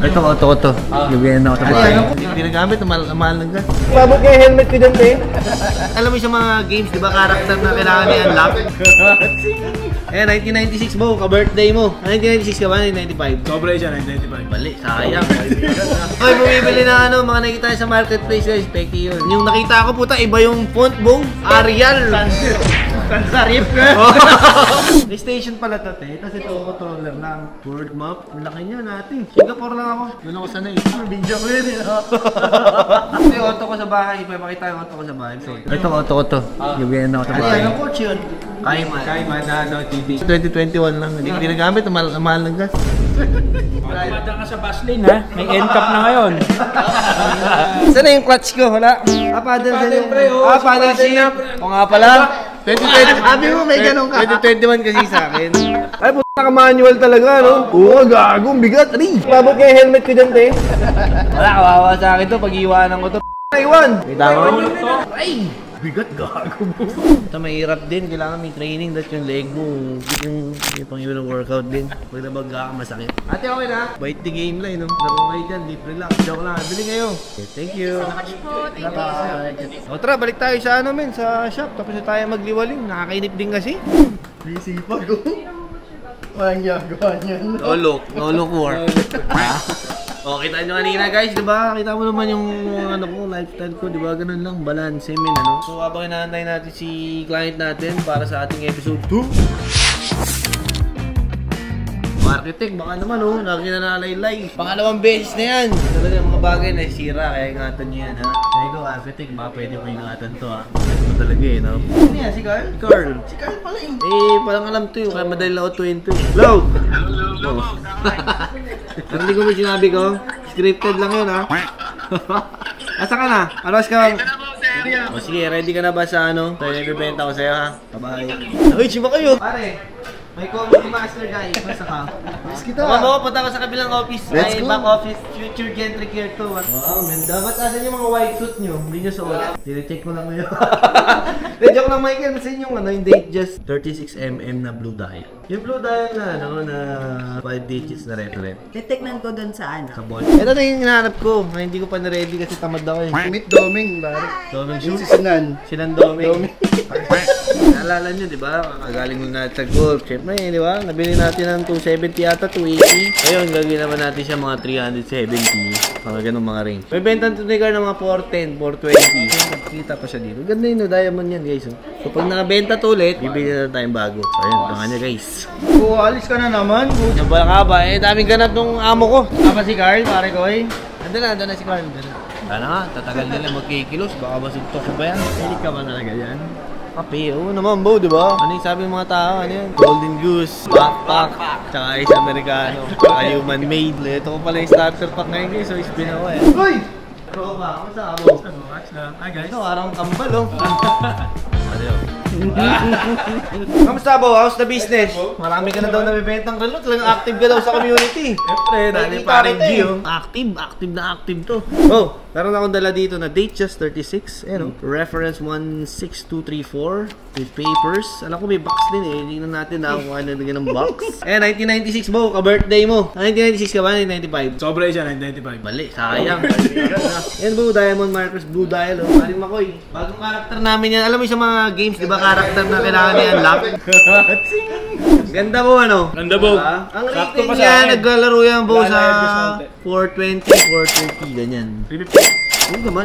Ito, auto. Bibigyan ako sa bahay. Hindi nagamit, mahal ng gas. Mabot niya yung helmet ko dyan, te. Alam mo sa mga games, di ba, character na kailangan i-unlock? Eh, 1996 mo, ka-birthday mo. 1996 ka ba? 1995? Sobra siya, 1995. Bali, sayang. Okay, bumibili na mga nakikita sa marketplace guys, peki yun. Yung nakita ko puta, iba yung font bong, Arial. Kansarip ka. PlayStation pala to, te. Tapos ito, controller lang. World map, laki niya natin. Singapore lang ako. Doon ako sanay. Video ko yun eh. Ito yung auto ko sa bahay. Ipapakita yung auto ko sa bahay. Ito, auto. Bibigyan ako sa bahay. Ano coach yun? Kaiman na, TV. 2021 lang. Hindi ko ginagamit, mahal ng gas. Pagpapada ka sa bus lane ha, may end cap na ngayon. Saan na yung clutch ko? Wala. Paddle din pre. Paddle siya. O nga pala. 2020. Sabi mo may ganun ka. 2021 kasi sa akin. Ay, puta naka-manual talaga, no? Oo, gago, bigat. Mabot niya yung helmet ko dyan, te. Wala, kawawa sa akin to. Pag-iwanan ko to. Iwan. May tama mo? Ay! Bigat, gago mo. Ito mahirap din. Kailangan may training. Dahil yung leg mo. Yung pang-iwan ng workout din. Pag nabagga ka, masakit. Ate, okay na? Bite the game lang, no? Laro kayo dyan. Libre lang. Joke lang. Bili kayo. Okay, thank you. O tara, balik tayo sa ano, men. Sa shop. Tapos na tayo magliwaling. Nakakainip din kasi. Busy pa ko. Walang yagawa niyan. No look work. O, kita nyo kanina guys, diba? Kita mo naman yung ano ko, lifestyle ko, diba? Ganun lang, balance, men, ano? So, habang inaantay natin si client natin para sa ating episode 2. Architect, baka naman oh, lagi na nalaylay. Pangalawang beses na yan. Talaga mga bagay na sira, kaya ingatan nyo yan ha. Kaya ko, architect, baka pwede mo ingatan to ha. Ito talaga eh, no? Ano yan, si Carl? Carl. Si Carl pala eh. Eh, parang alam to yun, kaya madali lang ako tuwin to eh. Hello! Hello! Pero hindi ko ba sinabi ko? Scripted lang yun ha. Asa ka na? Aros ka bang? O sige, ready ka na ba sa ano? Tayo ibibenta ko sa'yo ha. Bye-bye. Uy, chiba kayo! Pare! May comedy master guy, basta ka. Yes, kita. Baka punta ko sa kabilang office. Let's go. Back office, future gentry care to. Wow, ganda. Ba't asan yung mga white suit nyo? Hindi nyo suot. Tine-check ko lang ngayon. Joke lang, Michael. Saan yung ano, yung date just 36mm na blue dial. Yung blue dial na ano, na 5 digits na red. Titignan ko dun sa ano. Sa ball. Ito na yung hinahanap ko. Hindi ko pa na-ready kasi tamad ako eh. Meet Doming, bari. Doming Yung shoot. si Sinan. Sinan Doming. Naalala nyo, di ba? Kakagaling mo natin sa golf. Siyempre, di ba? Nabili natin ng 270 ata, 280. Ngayon, gagawin naman natin siya mga 370. Mga ganun mga range. May benta nito ni Gar ng mga 410, 420. Kita pa siya dito. Ganda yun, diamond yan guys. So, pag nakabenta to ulit, bibili na tayong bago. So, ayun, pangan niya guys. Oo, alis ka na naman. Yung bala ka ba? Eh, daming ganap nung amo ko. Tama si Carl, pare ko eh. Ando na si Carl. Sana nga, tatagal nila magkikilos. Baka basugtok ko ba yan? Hindi ka ba talaga yan? Kape, oo naman bo, di ba? Ano yung sabi ng mga tao? Ano yan? Golden Goose, backpack, tsaka Ice Americano, tsaka Human Made. Ito ko pala yung starter pack ngayon guys, so spin ako eh. Uy! Bro ba? Kamusta ka bo? Hi guys. Ito, arang kambal oh. Kamusta bo? How's the business? Marami ka na daw nabibentang relo. Talagang active ka daw sa community. Siyempre, Dali parang G oh. Active to. Oh, meron akong dala dito na date just 36. Ayan oh. Reference 16234 with papers. Alam ko may box din eh. Tingnan natin na kung ano naging ng box. Eh, 1996 bo, ka-birthday mo. 1996 ka ba? 1995? Sobra siya, 1995. Mali, sayang. Yan bo, Diamond Markers, Blue Dial oh. Maring Makoy. Bagong karakter namin yan. Alam mo yung sa mga games, di ba karakter na kailangan i-unlock? Ganda po ano? Ganda po. Ang rating niya, naglalaro yan po sa 420, 430, ganyan. 350. Hindi naman.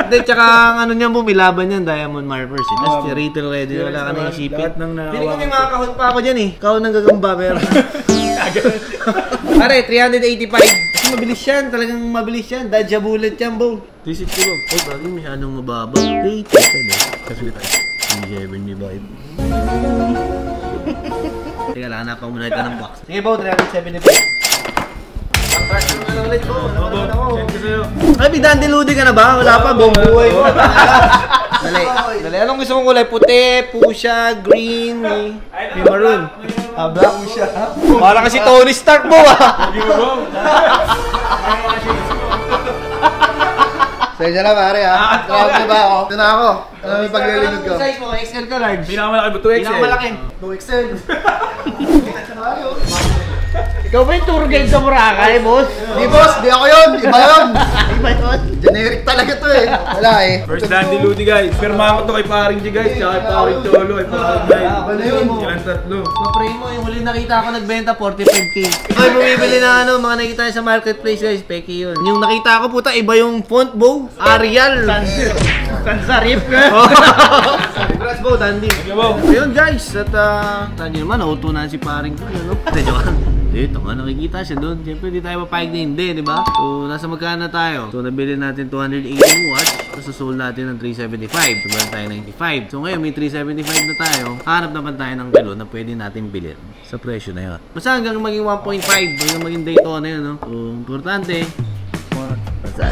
Hindi, tsaka ang ano niyan po, may laban yan, Diamond Markers. Tapos retail ready, wala ka na isipin. Pili ko may mga kahon pa ako dyan eh. Kahon ng gagamba, pero... Pare, 385. Kasi mabilis yan, talagang mabilis yan. Dadja bullet yan, bo. 360 ba? Oh, bagay masyadong mababa. 387 eh. Kasi tayo. 375. Teka lang, hanapan muna ito ng box. Sige po, 375. Pag-crash mo na ulit po. Send ko sa'yo. Ay, bigdaan diludi ka na ba? Wala pa, buong buhay mo. Dali. Anong gusto mong kulay? Puti, fuchsia, green, may maroon. Black mo siya. Parang kasi Tony Stark mo ah. Hindi mo bro. Sa'yo lang pare ha. Tawag na ba ako? Ito na ako. Ano yung paglilingod ko? Anong size mo? XL ka large? Pinakamalaki ba? 2XL. Pinakamalaki. 2XL. Ikaw ba yung tour guide sa Boracay, boss? Di boss, di ako yun. Iba yun. Iba yun. Generic talaga to eh. Wala eh. First Dandy Ludi guys. Pirmahan ko to kay paring G guys. Tsaka kay paring Cholo. Kay paring Guy. Ano yun? Silang tatlo. Papray mo, yung huli nakita ko nagbenta 45k. Ay, bumibili na ano, mga nakita sa marketplace guys, peki yun. Yung nakita ko puta, iba yung font bow. Arial. Sansarip ka. Congrats bow, Dandy. Ayun guys, at tayo naman, nautunan si paring ko. Ano? Joke. Dito nga nakikita siya doon. Siyempre di tayo mapahig na hindi, di ba? So, nasa magkano tayo? So, nabili natin 280 watts. Tapos, sold natin ng 375. Tumalan tayo 95. So, ngayon may 375 na tayo. Hanap naman tayo ng galo na pwede natin bilhin sa presyo na yun. Basta hanggang maging 1.5. Hanggang maging Daytona yun, no? So, importante. Basta.